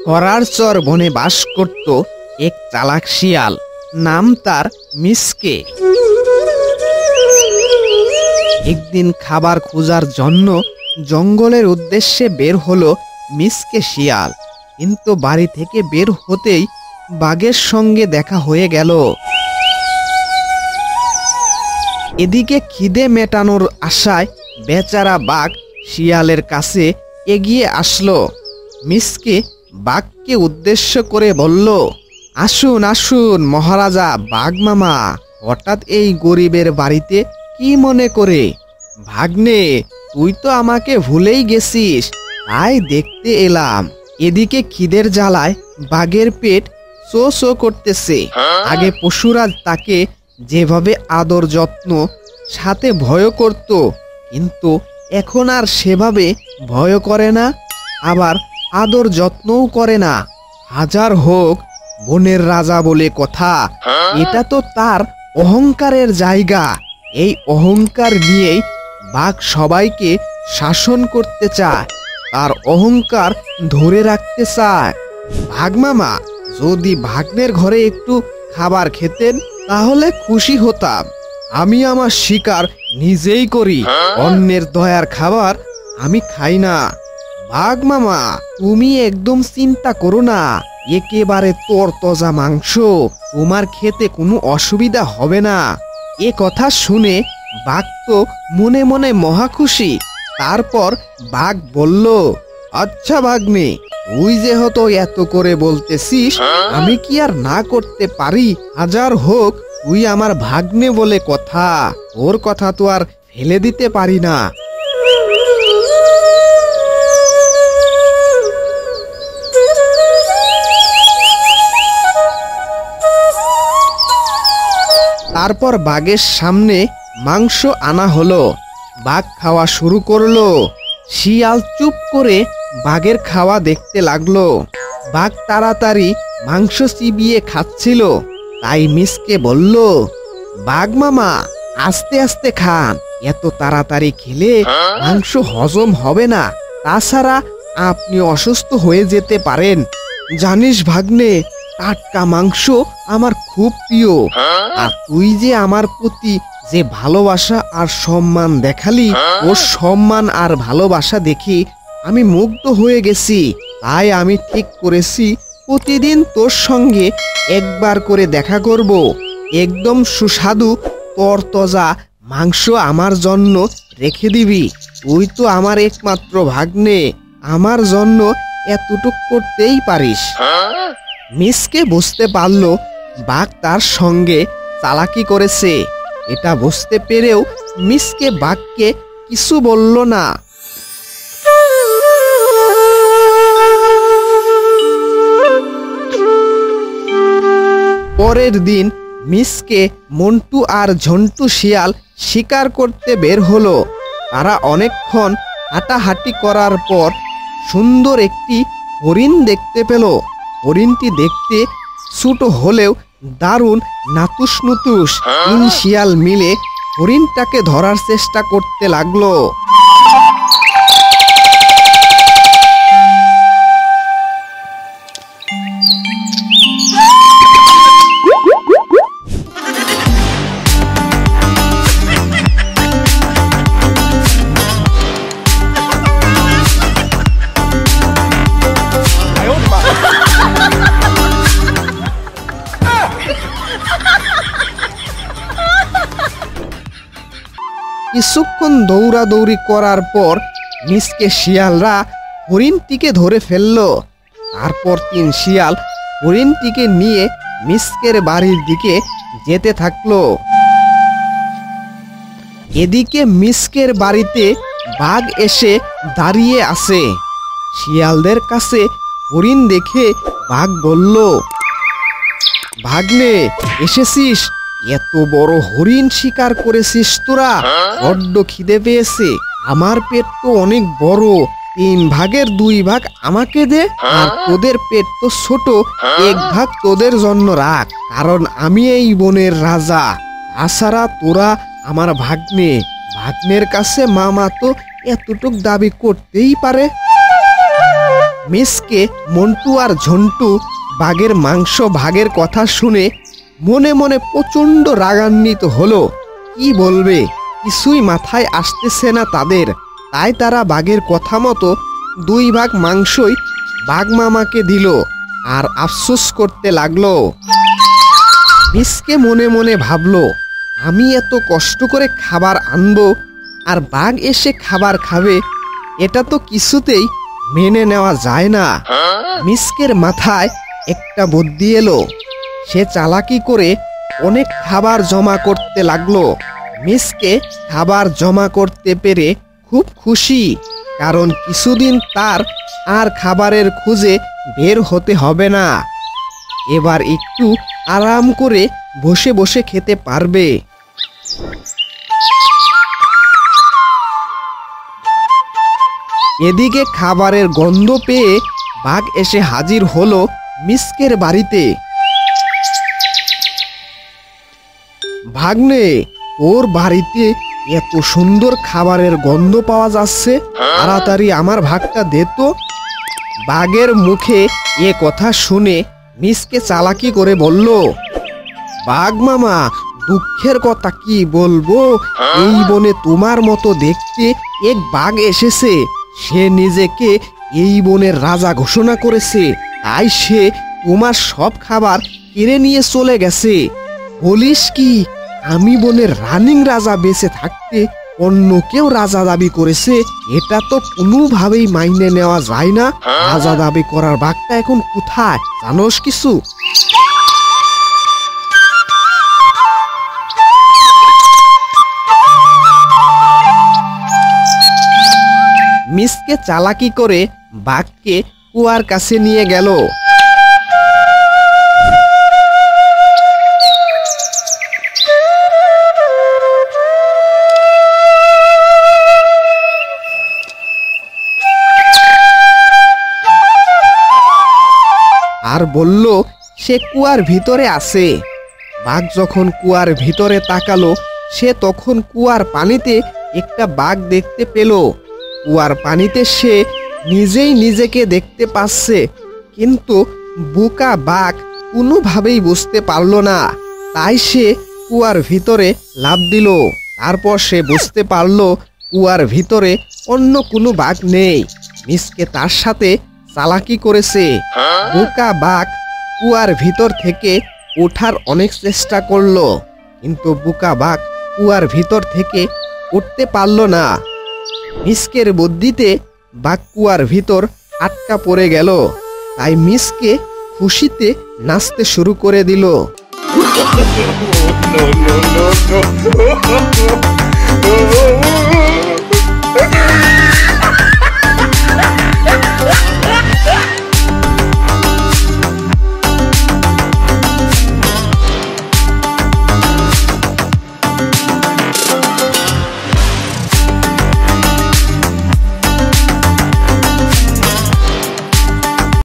করারচর বনে বাস করত এক চালাক শিয়াল, নাম তার মিসকে। একদিন খাবার খোঁজার জন্য জঙ্গলের উদ্দেশ্যে বের হলো মিসকে শিয়াল, কিন্তু বাড়ি থেকে বের হতেই বাঘের সঙ্গে দেখা হয়ে গেল। এদিকে খিদে মেটানোর আশায় বেচারা বাঘ শিয়ালের কাছে এগিয়ে আসলো। মিসকে বাঘকে উদ্দেশ্য করে বলল, আসুন আসুন মহারাজা বাঘ মামা, হঠাৎ এই গরিবের বাড়িতে কি মনে করে? ভাগ্নে, তুই তো আমাকে ভুলেই গেছিস, তাই দেখতে এলাম। এদিকে খিদের জ্বালায় বাঘের পেট চো চো করতেছে। আগে পশুরাজ তাকে যেভাবে আদর যত্ন সাথে ভয় করত, কিন্তু এখন আর সেভাবে ভয় করে না, আবার আদর যত্নও করে না। হাজার হোক বনের রাজা বলে কথা, এটা তো তার অহংকারের জায়গা। এই অহংকার নিয়েই বাঘ সবাইকে শাসন করতে চায়, তার অহংকার ধরে রাখতে চায়। বাঘ মামা, যদি ভাগ্নের ঘরে একটু খাবার খেতেন তাহলে খুশি হতাম। আমি আমার শিকার নিজেই করি, অন্যের দয়ার খাবার আমি খাই না। বাঘ মামা, তুমি একদম চিন্তা করো না, একেবারে তরতাজা মাংস, তোমার খেতে কোনো অসুবিধা হবে না। এ কথা শুনে বাঘ তো মনে মনে মহা খুশি। তারপর বাঘ বলল, আচ্ছা ভাগ্নে, তুই যেহেতু এত করে বলতেছিস, আমি কি আর না করতে পারি? হাজার হোক তুই আমার ভাগ্নে বলে কথা, ওর কথা তো আর ফেলে দিতে পারি না। তারপর বাঘের সামনে মাংস আনা হলো, বাঘ খাওয়া শুরু করলো। শিয়াল চুপ করে বাঘের খাওয়া দেখতে লাগলো। বাঘ তাড়াতাড়ি মাংস চিবিয়ে খাচ্ছিল, তাই মিসকে বলল, বাঘ মামা আস্তে আস্তে খান, এত তাড়াতাড়ি খেলে মাংস হজম হবে না, তাছাড়া আপনি অসুস্থ হয়ে যেতে পারেন। জানিস ভাগ্নে, টাটকা মাংস আমার খুব প্রিয়, আর তুই যে আমার প্রতি যে ভালোবাসা আর সম্মান দেখালি, ওর সম্মান আর ভালোবাসা দেখি আমি মুগ্ধ হয়ে গেছি। তাই আমি ঠিক করেছি প্রতিদিন তোর সঙ্গে একবার করে দেখা করব। একদম সুস্বাদু তরতাজা মাংস আমার জন্য রেখে দিবি। তুই তো আমার একমাত্র ভাগ্নে, আমার জন্য এতটুক করতেই পারিস। মিসকে বুঝতে পারল বাঘ তার সঙ্গে চালাকি করেছে। এটা বুঝতে পেরেও মিসকে বাঘকে কিছু বলল না। পরের দিন মিসকে, মন্টু আর ঝন্টু শিয়াল শিকার করতে বের হলো। তারা অনেকক্ষণ হাঁটাহাঁটি করার পর সুন্দর একটি হরিণ দেখতে পেল। হরিণটি দেখতে ছোট হলেও দারুণ নাতুস নুতুস। তিন শিয়াল মিলে হরিণটাকে ধরার চেষ্টা করতে লাগলো। কিছুক্ষণ দৌড়াদৌড়ি করার পর মিসকে শিয়ালরা হরিণটিকে ধরে ফেলল। তারপর তিন শিয়াল হরিণটিকে নিয়ে মিসকের বাড়ির দিকে যেতে থাকলো। এদিকে মিসকের বাড়িতে বাঘ এসে দাঁড়িয়ে আছে। শিয়ালদের কাছে হরিণ দেখে বাঘ বলল, ভাগ্নে এসেছিস, এত বড় হরিণ শিকার করেছিস তোরা? বড্ড খিদে পেয়েছে, আমার পেট তো অনেক বড়, 3 ভাগের 2 ভাগ আমাকে দে, আর তোদের পেট তো ছোট, 1 ভাগ তোদের জন্য রাখ, কারণ আমি এই বনের রাজা। তাছাড়া তোরা আমার ভাগ্নে, ভাগ্নের কাছে মামা তো এতটুক দাবি করতেই পারে। মিসকে, মন্টু আর ঝন্টু বাঘের মাংস ভাগের কথা শুনে মনে মনে প্রচণ্ড রাগান্বিত হলো। কি বলবে কিছুই মাথায় আসতেছে না তাদের। তাই তারা বাঘের কথা মতো 2 ভাগ মাংসই বাঘ মামাকে দিল আর আফসোস করতে লাগলো। মিসকে মনে মনে ভাবলো, আমি এত কষ্ট করে খাবার আনবো আর বাঘ এসে খাবার খাবে, এটা তো কিছুতেই মেনে নেওয়া যায় না। মিসকের মাথায় একটা বুদ্ধি এলো। সে চালাকি করে অনেক খাবার জমা করতে লাগলো। মিসকে খাবার জমা করতে পেরে খুব খুশি, কারণ কিছুদিন তার আর খাবারের খুঁজে বের হতে হবে না। এবার একটু আরাম করে বসে বসে খেতে পারবে। এদিকে খাবারের গন্ধ পেয়ে বাঘ এসে হাজির হলো মিসকের বাড়িতে। ভাগ্নে, ওর বাড়িতে এত সুন্দর খাবারের গন্ধ পাওয়া যাচ্ছে, তাড়াতাড়ি আমার ভাগটা দে তো। বাঘের মুখে এ কথা শুনে মিসকে চালাকি করে বলল, বাঘ মামা, দুঃখের কথা কি বলবো, এই বনে তোমার মতো দেখতে এক বাঘ এসেছে। সে নিজেকে এই বনের রাজা ঘোষণা করেছে, তাই সে তোমার সব খাবার কেড়ে নিয়ে চলে গেছে। বলিস কি, আমি বনের রানিং রাজা বেঁচে থাকতে অন্য কেউ রাজা দাবি করেছে? এটা তো কোনোভাবেই মাইনে নেওয়া যায় না। রাজা দাবি করার বাঘটা এখন কোথায় জানোস কিছু? মিসকে চালাকি করে বাঘকে কুয়ার কাছে নিয়ে গেল। আর বলল সে কুয়ার ভিতরে আছে। বাঘ যখন কুয়ার ভিতরে তাকালো, সে তখন কুয়ার পানিতে একটা বাঘ দেখতে পেল। কুয়ার পানিতে সে নিজেই নিজেকে দেখতে পাচ্ছে, কিন্তু বোকা বাঘ কোনোভাবেই বুঝতে পারল না। তাই সে কুয়ার ভিতরে লাফ দিল। তারপর সে বুঝতে পারল কুয়ার ভিতরে অন্য কোনো বাঘ নেই। মিসকে তার সাথে চালাকি করেছে। বোকা বাঘ কুয়ার ভিতর থেকে ওঠার অনেক চেষ্টা করলো, কিন্তু বোকা বাঘ কুয়ার ভিতর থেকে উঠতে পারল না। মিসকের বুদ্ধিতে বাঘ কুয়ার ভিতর আটকা পড়ে গেল। তাই মিসকে খুশিতে নাচতে শুরু করে দিল। No.